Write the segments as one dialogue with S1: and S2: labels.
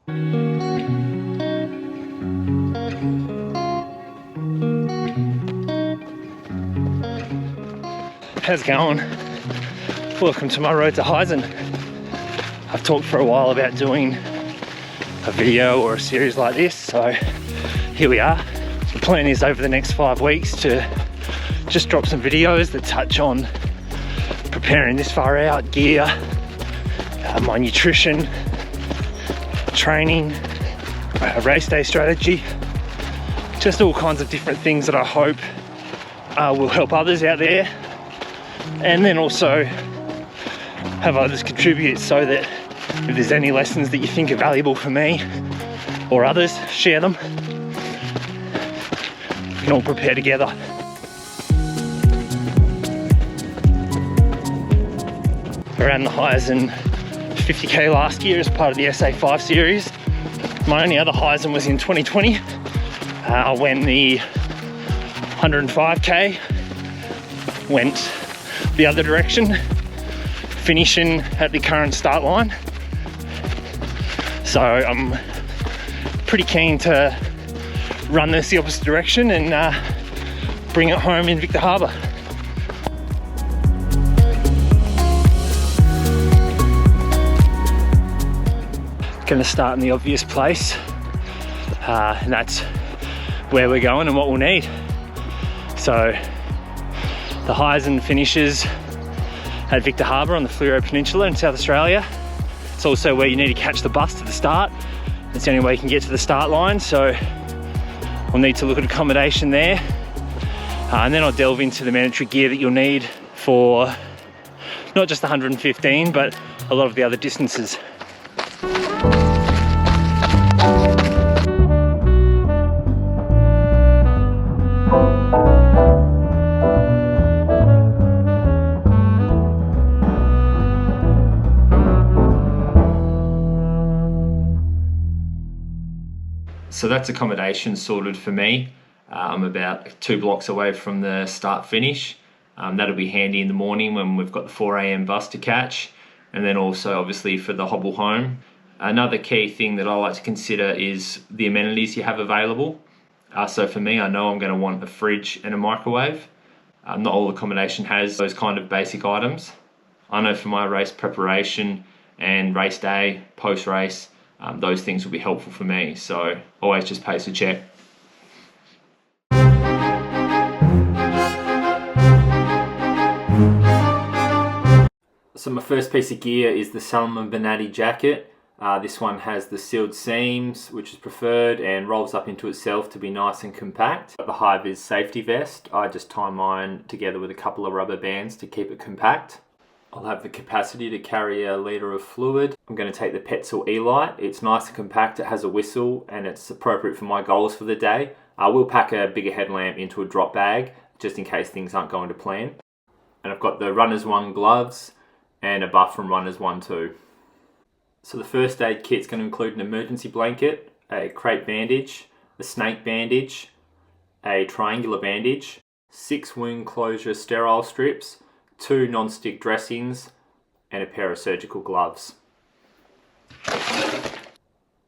S1: How's it going? Welcome to my road to Heysen. I've talked for a while about doing a video or a series like this, so here we are. The plan is over the next 5 weeks to just drop some videos that touch on preparing this far out, gear, my nutrition, training, race day strategy, just all kinds of different things that I hope will help others out there, and then also have others contribute, so that if there's any lessons that you think are valuable for me or others, share them. We can all prepare together. I ran the Heysen 50k last year as part of the SA5 series. My only other Heysen was in 2020 when the 105k went the other direction, finishing at the current start line. So I'm pretty keen to run this the opposite direction and bring it home in Victor Harbor. Going to start in the obvious place, and that's where we're going and what we'll need. So the Heysen finishes at Victor Harbor on the Fleurieu Peninsula in South Australia. It's also where you need to catch the bus to the start. It's the only way you can get to the start line, so we'll need to look at accommodation there. And then I'll delve into the mandatory gear that you'll need for not just the 115, but a lot of the other distances. So that's accommodation sorted for me. I'm about 2 blocks away from the start finish. That'll be handy in the morning when we've got the 4 AM bus to catch, and then also obviously for the hobble home. Another key thing that I like to consider is the amenities you have available. So for me, I know I'm going to want a fridge and a microwave. Not all accommodation has those kind of basic items. I know for my race preparation and race day, post-race, those things will be helpful for me, so always just pays to check. So my first piece of gear is the Salomon Bonatti jacket. This one has the sealed seams, which is preferred, and rolls up into itself to be nice and compact. The high-vis safety vest, I just tie mine together with a couple of rubber bands to keep it compact. I'll have the capacity to carry a litre of fluid. I'm going to take the Petzl E-Light. It's nice and compact, it has a whistle, and it's appropriate for my goals for the day. I will pack a bigger headlamp into a drop bag, just in case things aren't going to plan. And I've got the Runners 1 gloves, and a buff from Runners 1 too. So the first aid kit's going to include an emergency blanket, a crepe bandage, a snake bandage, a triangular bandage, 6 wound closure sterile strips, 2 non-stick dressings, and a pair of surgical gloves.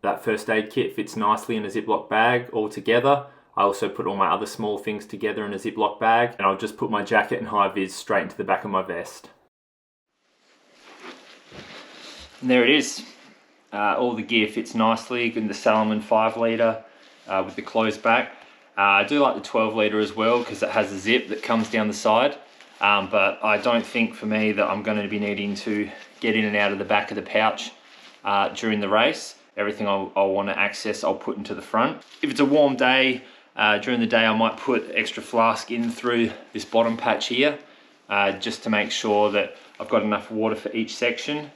S1: That first aid kit fits nicely in a Ziploc bag all together. I also put all my other small things together in a Ziploc bag, and I'll just put my jacket and high vis straight into the back of my vest. And there it is. All the gear fits nicely in the Salomon 5 litre with the closed back. I do like the 12 litre as well because it has a zip that comes down the side. But I don't think for me that I'm going to be needing to get in and out of the back of the pouch during the race. Everything I'll want to access, I'll put into the front. If it's a warm day, during the day I might put extra flask in through this bottom patch here, just to make sure that I've got enough water for each section.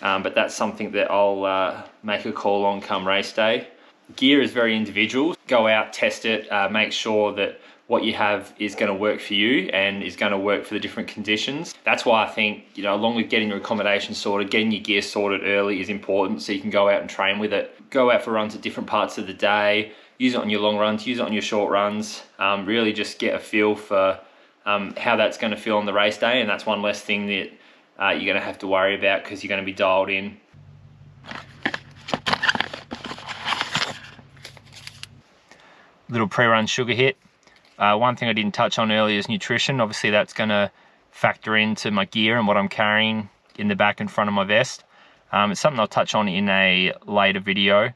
S1: But that's something that I'll make a call on come race day. Gear is very individual. Go out, test it, make sure that what you have is going to work for you and is going to work for the different conditions. That's why I think, you know, along with getting your accommodation sorted, getting your gear sorted early is important so you can go out and train with it. Go out for runs at different parts of the day, use it on your long runs, use it on your short runs, really just get a feel for how that's going to feel on the race day, and that's one less thing that you're going to have to worry about because you're going to be dialed in. little pre-run sugar hit. One thing I didn't touch on earlier is nutrition. Obviously that's going to factor into my gear and what I'm carrying in the back and front of my vest. It's something I'll touch on in a later video,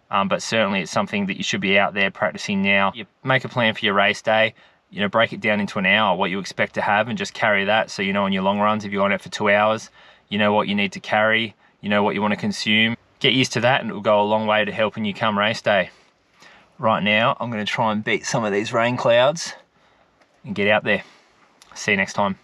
S1: but certainly it's something that you should be out there practicing now. You make a plan for your race day, you know, break it down into an hour, what you expect to have, and just carry that. So you know on your long runs, if you're on it for 2 hours, you know what you need to carry, you know what you want to consume. Get used to that and it will go a long way to helping you come race day. Right now, I'm going to try and beat some of these rain clouds and get out there. See you next time.